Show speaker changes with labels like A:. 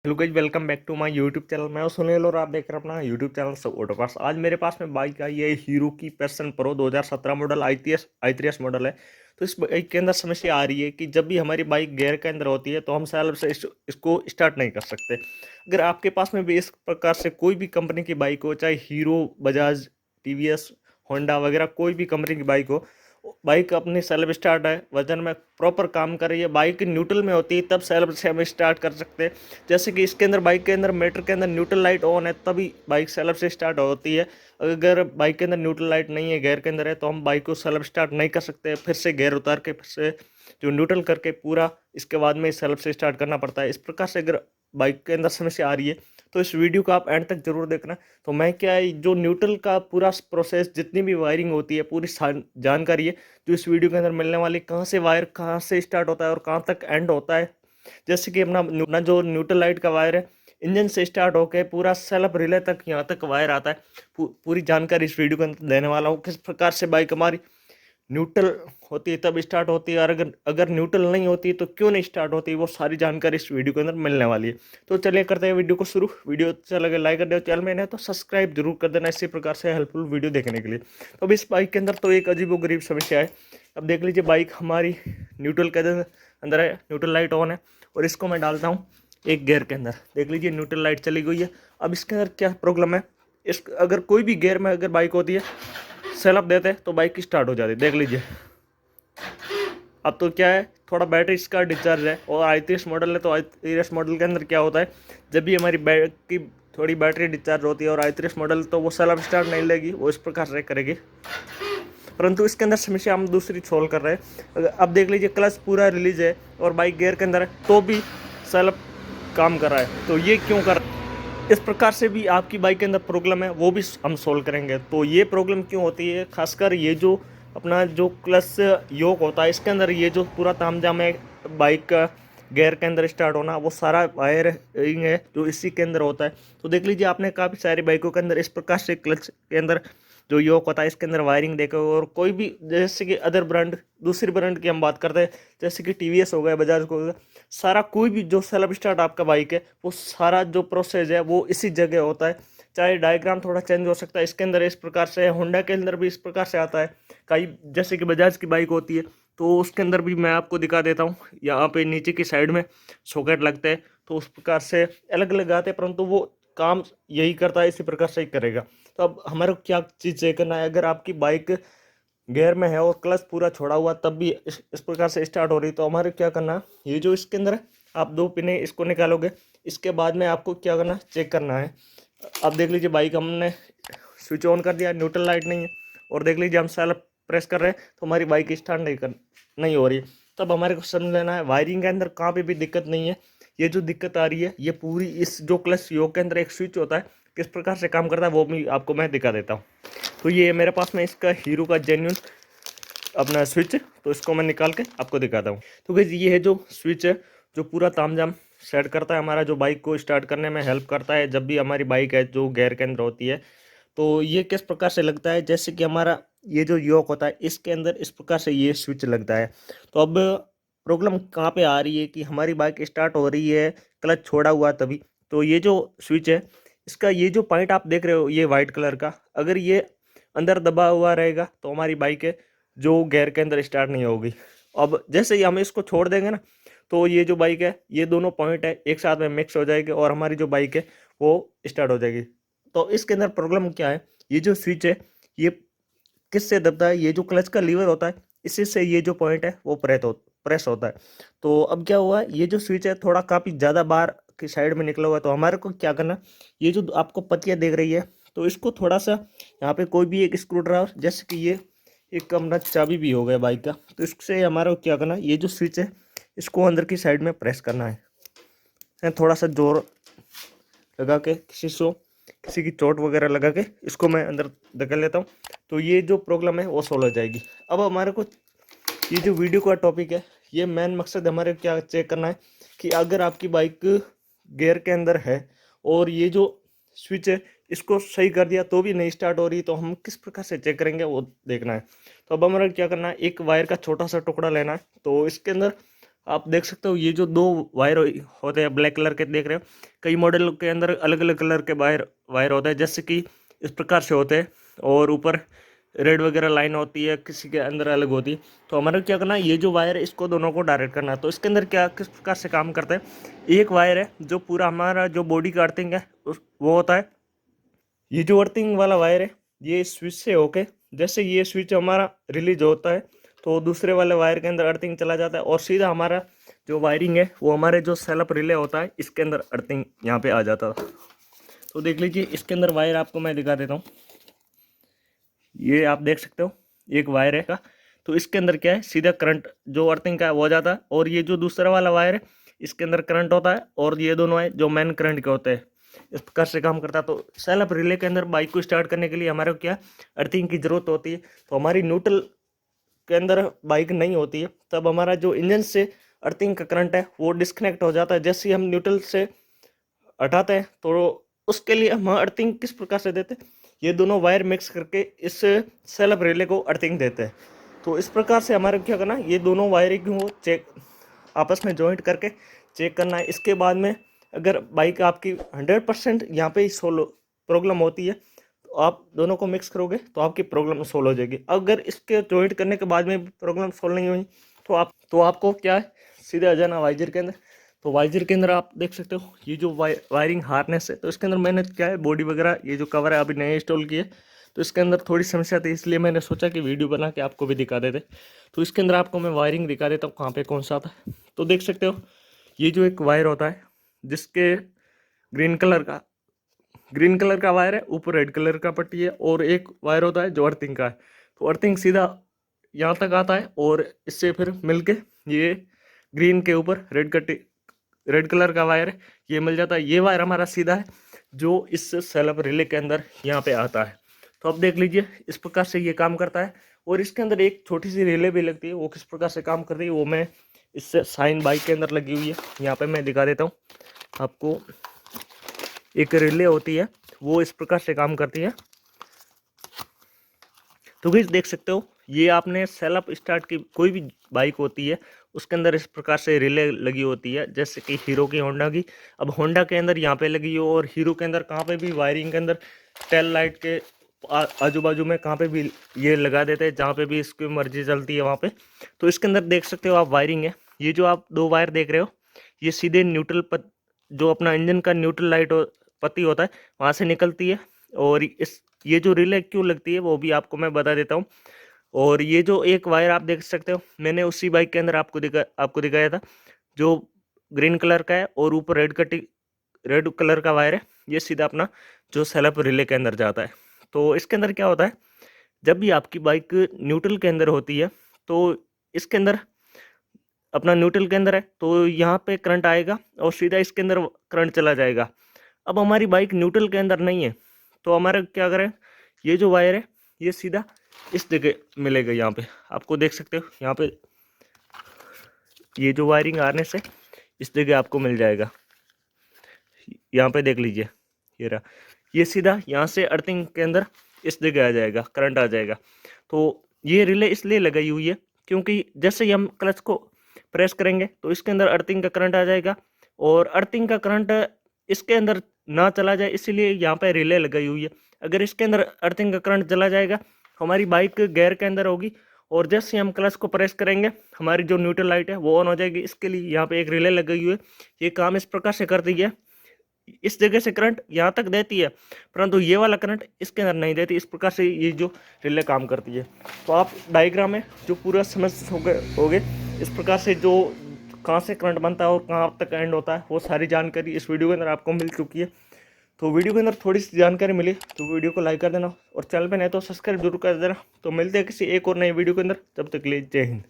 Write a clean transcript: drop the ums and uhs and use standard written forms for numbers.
A: Hello guys, welcome back to my YouTube channel. मैं हूं सुनील और आप देख रहे हैं अपना यूट्यूब चैनल सब ऑटो पार्ट्स। आज मेरे पास में बाइक आई है हीरो की Passion Pro 2017 model i3S model है। तो इस बाइक के अंदर समस्या आ रही है कि जब भी हमारी बाइक गियर के अंदर होती है तो हम सेल्फ से इसको स्टार्ट नहीं कर सकते। अगर आपके पास में भी इस प्रकार से कोई भी कंपनी की बाइक हो, चाहे हीरो, बजाज, टीवीएस, होंडा वगैरह कोई भी कंपनी की बाइक हो, बाइक अपनी सेल्फ स्टार्ट है, वजन में प्रॉपर काम कर रही है, बाइक न्यूट्रल में होती है, तब सेल्फ से हम स्टार्ट कर सकते हैं। जैसे कि इसके अंदर बाइक के अंदर मीटर के अंदर न्यूट्रल लाइट ऑन है तभी बाइक सेल्फ से स्टार्ट होती है। अगर बाइक के अंदर न्यूट्रल लाइट नहीं है, गियर के अंदर है, तो हम बाइक को सेल्फ स्टार्ट नहीं कर सकते। फिर से गियर उतार के फिर से जो न्यूट्रल करके पूरा इसके बाद में सेल्फ से स्टार्ट करना पड़ता है। इस प्रकार से अगर बाइक के अंदर समस्या आ रही है तो इस वीडियो को आप एंड तक जरूर देखना। तो मैं क्या है, जो न्यूट्रल का पूरा प्रोसेस, जितनी भी वायरिंग होती है, पूरी जानकारी है जो इस वीडियो के अंदर मिलने वाली, कहाँ से वायर कहाँ से स्टार्ट होता है और कहाँ तक एंड होता है। जैसे कि अपना जो न्यूट्रल लाइट का वायर है, इंजन से स्टार्ट होकर पूरा सेल्फ रिले तक यहाँ तक वायर आता है। पूरी जानकारी इस वीडियो के अंदर देने वाला हूँ, किस प्रकार से बाइक हमारी न्यूट्रल होती है तब स्टार्ट होती है, और अगर अगर न्यूट्रल नहीं होती तो क्यों नहीं स्टार्ट होती, वो सारी जानकारी इस वीडियो के अंदर मिलने वाली है। तो चलिए करते हैं वीडियो को शुरू। वीडियो अच्छा लगे लाइक कर दो, चैनल में है तो सब्सक्राइब जरूर कर देना इसी प्रकार से हेल्पफुल वीडियो देखने के लिए। तो अब इस बाइक के अंदर तो एक अजीबोगरीब समस्या है। अब देख लीजिए, बाइक हमारी न्यूट्रल के अंदर है, न्यूट्रल लाइट ऑन है, और इसको मैं डालता हूँ एक गियर के अंदर। देख लीजिए, न्यूट्रल लाइट चली गई है। अब इसके अंदर क्या प्रॉब्लम है, इस अगर कोई भी गियर में अगर बाइक होती है, सेल्फ देते हैं तो बाइक स्टार्ट हो जाती है। देख लीजिए, अब तो क्या है, थोड़ा बैटरी इसका डिस्चार्ज है, और आई3एस मॉडल है तो आई3एस मॉडल के अंदर क्या होता है, जब भी हमारी बाइक की थोड़ी बैटरी डिस्चार्ज होती है और आई3एस मॉडल, तो वो सेल्फ स्टार्ट नहीं लेगी, वो इस प्रकार से करेगी। परंतु इसके अंदर समस्या हम दूसरी सोल्व कर रहे हैं। अब देख लीजिए, क्लच पूरा रिलीज है और बाइक गियर के अंदर है तो भी सेल्फ काम कर रहा है, तो ये क्यों कर रहा है? इस प्रकार से भी आपकी बाइक के अंदर प्रॉब्लम है, वो भी हम सोल्व करेंगे। तो ये प्रॉब्लम क्यों होती है, खासकर ये जो अपना जो क्लच योक होता है, इसके अंदर ये जो पूरा तामझाम है बाइक का गियर के अंदर स्टार्ट होना, वो सारा वायरिंग है जो इसी के अंदर होता है। तो देख लीजिए, आपने काफ़ी सारी बाइकों के अंदर इस प्रकार से क्लच के अंदर जो योक होता है, इसके अंदर वायरिंग देखो। और कोई भी, जैसे कि अदर ब्रांड, दूसरी ब्रांड की हम बात करते हैं, जैसे कि टीवीएस हो गया, बजाज हो गया, सारा कोई भी जो सेल्फ स्टार्ट आपका बाइक है, वो सारा जो प्रोसेस है वो इसी जगह होता है। चाहे डायग्राम थोड़ा चेंज हो सकता है, इसके अंदर इस प्रकार से, होंडा के अंदर भी इस प्रकार से आता है। कई जैसे कि बजाज की बाइक होती है तो उसके अंदर भी मैं आपको दिखा देता हूँ, यहाँ पे नीचे की साइड में सॉकेट लगते हैं, तो उस प्रकार से अलग अलग आते हैं, परंतु वो काम यही करता है, इसी प्रकार से ही करेगा। तो अब हमारे को क्या चीज़ चेक करना है, अगर आपकी बाइक गियर में है और क्लच पूरा छोड़ा हुआ तब भी इस प्रकार से स्टार्ट हो रही, तो हमारे क्या करना है, ये जो इसके अंदर है, आप दो पिने इसको निकालोगे, इसके बाद में आपको क्या करना है, चेक करना है। अब देख लीजिए, बाइक हमने स्विच ऑन कर दिया, न्यूट्रल लाइट नहीं है, और देख लीजिए हम सेल्फ प्रेस कर रहे हैं तो हमारी बाइक स्टार्ट नहीं हो रही है। तब हमारे को समझ लेना है वायरिंग के अंदर कहाँ पे भी दिक्कत नहीं है। ये जो दिक्कत आ रही है, ये पूरी इस जो क्लच योक के अंदर एक स्विच होता है, किस प्रकार से काम करता है वो भी आपको मैं दिखा देता हूँ। तो ये मेरे पास में इसका हीरो का जेन्यून अपना स्विच, तो इसको मैं निकाल के आपको दिखाता हूँ। तो गाइस, ये है जो स्विच है जो पूरा तामझाम सेट करता है, हमारा जो बाइक को स्टार्ट करने में हेल्प करता है जब भी हमारी बाइक है जो गियर के अंदर होती है। तो ये किस प्रकार से लगता है, जैसे कि हमारा ये जो योक होता है, इसके अंदर इस प्रकार से ये स्विच लगता है। तो अब प्रॉब्लम कहाँ पे आ रही है कि हमारी बाइक स्टार्ट हो रही है, क्लच छोड़ा हुआ तभी। तो ये जो स्विच है, इसका ये जो पॉइंट आप देख रहे हो, ये वाइट कलर का, अगर ये अंदर दबा हुआ रहेगा तो हमारी बाइक है जो गियर के अंदर स्टार्ट नहीं होगी। अब जैसे ही हम इसको छोड़ देंगे ना, तो ये जो बाइक है, ये दोनों पॉइंट है एक साथ में मिक्स हो जाएगी और हमारी जो बाइक है वो स्टार्ट हो जाएगी। तो इसके अंदर प्रॉब्लम क्या है, ये जो स्विच है ये किससे दबता है, ये जो क्लच का लीवर होता है, इसी से ये जो पॉइंट है वो प्रेस होता है। तो अब क्या हुआ, ये जो स्विच है थोड़ा काफ़ी ज़्यादा बाहर की साइड में निकला हुआ है, तो हमारे को क्या करना, ये जो आपको पत्तियाँ देख रही है, तो इसको थोड़ा सा यहाँ पे कोई भी एक स्क्रू ड्राइवर, जैसे कि ये एक अपना चाबी भी हो गया बाइक का, तो इससे हमारा क्या करना, ये जो स्विच है इसको अंदर की साइड में प्रेस करना है, थोड़ा सा जोर लगा के, किसी की चोट वगैरह लगा के इसको मैं अंदर धकेल लेता हूँ, तो ये जो प्रॉब्लम है वो सॉल्व हो जाएगी। अब हमारे को ये जो वीडियो का टॉपिक है, ये मेन मकसद हमारे क्या चेक करना है कि अगर आपकी बाइक गियर के अंदर है और ये जो स्विच है इसको सही कर दिया तो भी नहीं स्टार्ट हो रही, तो हम किस प्रकार से चेक करेंगे वो देखना है। तो अब हमारा क्या करना है, एक वायर का छोटा सा टुकड़ा लेना है, तो इसके अंदर आप देख सकते हो ये जो दो वायर होते हैं ब्लैक कलर के देख रहे हो, कई मॉडल के अंदर अलग अलग कलर के वायर वायर होते हैं, जैसे कि इस प्रकार से होते हैं और ऊपर रेड वगैरह लाइन होती है, किसी के अंदर अलग होती है। तो हमारा क्या करना है, ये जो वायर है इसको दोनों को डायरेक्ट करना है। तो इसके अंदर क्या किस प्रकार से काम करता है, एक वायर है जो पूरा हमारा जो बॉडी का अर्थिंग है वो होता है। ये जो अर्थिंग वाला वायर है ये स्विच से होके, जैसे ये स्विच हमारा रिलीज होता है तो दूसरे वाले वायर के अंदर अर्थिंग चला जाता है और सीधा हमारा जो वायरिंग है वो हमारे जो सेल्फ रिले होता है इसके अंदर अर्थिंग यहाँ पे आ जाता है। तो देख लीजिए इसके अंदर वायर आपको मैं दिखा देता हूँ, ये आप देख सकते हो एक वायर है का। तो इसके अंदर क्या है, सीधा करंट जो अर्थिंग का है वो जाता है, और ये जो दूसरा वाला वायर है इसके अंदर करंट होता है, और ये दोनों है जो मेन करंट के होते हैं, इस प्रकार से काम करता है। तो सेल्फ रिले के अंदर बाइक को स्टार्ट करने के लिए हमारे को क्या अर्थिंग की जरूरत होती है। तो हमारी न्यूट्रल के अंदर बाइक नहीं होती है, तब हमारा जो इंजन से अर्थिंग का करंट है वो डिस्कनेक्ट हो जाता है। जैसे ही हम न्यूट्रल से हटाते हैं तो उसके लिए हम अर्थिंग किस प्रकार से देते हैं, ये दोनों वायर मिक्स करके इस सेल्फ रिले को अर्थिंग देते हैं। तो इस प्रकार से हमारे क्या करना है, ये दोनों वायरिंग को चेक आपस में जॉइंट करके चेक करना है। इसके बाद में अगर बाइक आपकी 100% यहाँ पे ही सोलो प्रॉब्लम होती है तो आप दोनों को मिक्स करोगे तो आपकी प्रॉब्लम सोल्व हो जाएगी। अगर इसके जॉइंट करने के बाद में प्रॉब्लम सोल्व नहीं हुई तो आपको क्या है, सीधे आ जाना वाइजर के अंदर। तो वाइजर के अंदर आप देख सकते हो ये जो वायरिंग हार्नेस है, तो इसके अंदर मैंने क्या है बॉडी वगैरह ये जो कवर है अभी नए इंस्टॉल किए, तो इसके अंदर थोड़ी समस्या थी, इसलिए मैंने सोचा कि वीडियो बना के आपको भी दिखा देते। तो इसके अंदर आपको मैं वायरिंग दिखा देता हूँ कहाँ पे कौन सा आता है। तो देख सकते हो ये जो एक वायर होता है जिसके ग्रीन कलर का वायर है, ऊपर रेड कलर का पट्टी है, और एक वायर होता है जो अर्थिंग का है। तो अर्थिंग सीधा यहाँ तक आता है और इससे फिर मिलके ये ग्रीन के ऊपर रेड कलर का वायर है ये मिल जाता है। ये वायर हमारा सीधा है जो इस सेल्फ रिले के अंदर यहाँ पे आता है। तो अब देख लीजिए इस प्रकार से ये काम करता है, और इसके अंदर एक छोटी सी रिले भी लगती है, वो किस प्रकार से काम कर रही है वो मैं इससे साइन बाइक के अंदर लगी हुई है, यहाँ पे मैं दिखा देता हूँ आपको। एक रिले होती है वो इस प्रकार से काम करती है। तो गाइस देख सकते हो ये आपने सेल्फ स्टार्ट की कोई भी बाइक होती है उसके अंदर इस प्रकार से रिले लगी होती है, जैसे कि हीरो की, होंडा की। अब होंडा के अंदर यहाँ पे लगी हो, और हीरो के अंदर कहाँ पे भी वायरिंग के अंदर टेल लाइट के आजू बाजू में कहाँ पे भी ये लगा देते हैं, जहाँ पे भी इसकी मर्जी चलती है वहाँ पे। तो इसके अंदर देख सकते हो आप वायरिंग है, ये जो आप दो वायर देख रहे हो ये सीधे न्यूट्रल जो अपना इंजन का न्यूट्रल लाइट पत्ती होता है वहाँ से निकलती है, और ये जो रिले क्यों लगती है वो भी आपको मैं बता देता हूँ। और ये जो एक वायर आप देख सकते हो मैंने उसी बाइक के अंदर आपको दिखाया था जो ग्रीन कलर का है, और ऊपर रेड कलर का वायर है, ये सीधा अपना जो सेल्फ रिले के अंदर जाता है। तो इसके अंदर क्या होता है, जब भी आपकी बाइक न्यूट्रल के अंदर होती है तो इसके अंदर अपना न्यूट्रल के अंदर है तो यहाँ पे करंट आएगा और सीधा इसके अंदर करंट चला जाएगा। अब हमारी बाइक न्यूट्रल के अंदर नहीं है तो हमारा क्या करें, ये जो वायर है ये सीधा इस जगह मिलेगा, यहाँ पे आपको देख सकते हो, यहाँ पे ये जो वायरिंग आने से इस जगह आपको मिल जाएगा। यहाँ पे देख लीजिए ये रहा, ये सीधा यहाँ से अर्थिंग के अंदर इस जगह आ जाएगा, करंट आ जाएगा। तो ये रिले इसलिए लगाई हुई है क्योंकि जैसे ही हम क्लच को प्रेस करेंगे तो इसके अंदर अर्थिंग का करंट आ जाएगा, और अर्थिंग का करंट इसके अंदर ना चला जाए इसीलिए यहाँ पे रिले लगाई हुई है। अगर इसके अंदर अर्थिंग का करंट चला जाएगा हमारी बाइक गियर के अंदर होगी, और जैसे हम क्लच को प्रेस करेंगे हमारी जो न्यूट्रल लाइट है वो ऑन हो जाएगी। इसके लिए यहाँ पे एक रिले लगी हुई है, ये काम इस प्रकार से करती है, इस जगह से करंट यहाँ तक देती है परंतु ये वाला करंट इसके अंदर नहीं देती। इस प्रकार से ये जो रिले काम करती है। तो आप डायग्राम में जो पूरा समझ होगे इस प्रकार से जो कहाँ से करंट बनता है और कहाँ तक एंड होता है वो सारी जानकारी इस वीडियो के अंदर आपको मिल चुकी है। तो वीडियो के अंदर थोड़ी सी जानकारी मिली तो वीडियो को लाइक कर देना, और चैनल पे नहीं तो सब्सक्राइब जरूर कर देना। तो मिलते हैं किसी एक और नई वीडियो के अंदर, तब तक के लिए जय हिंद।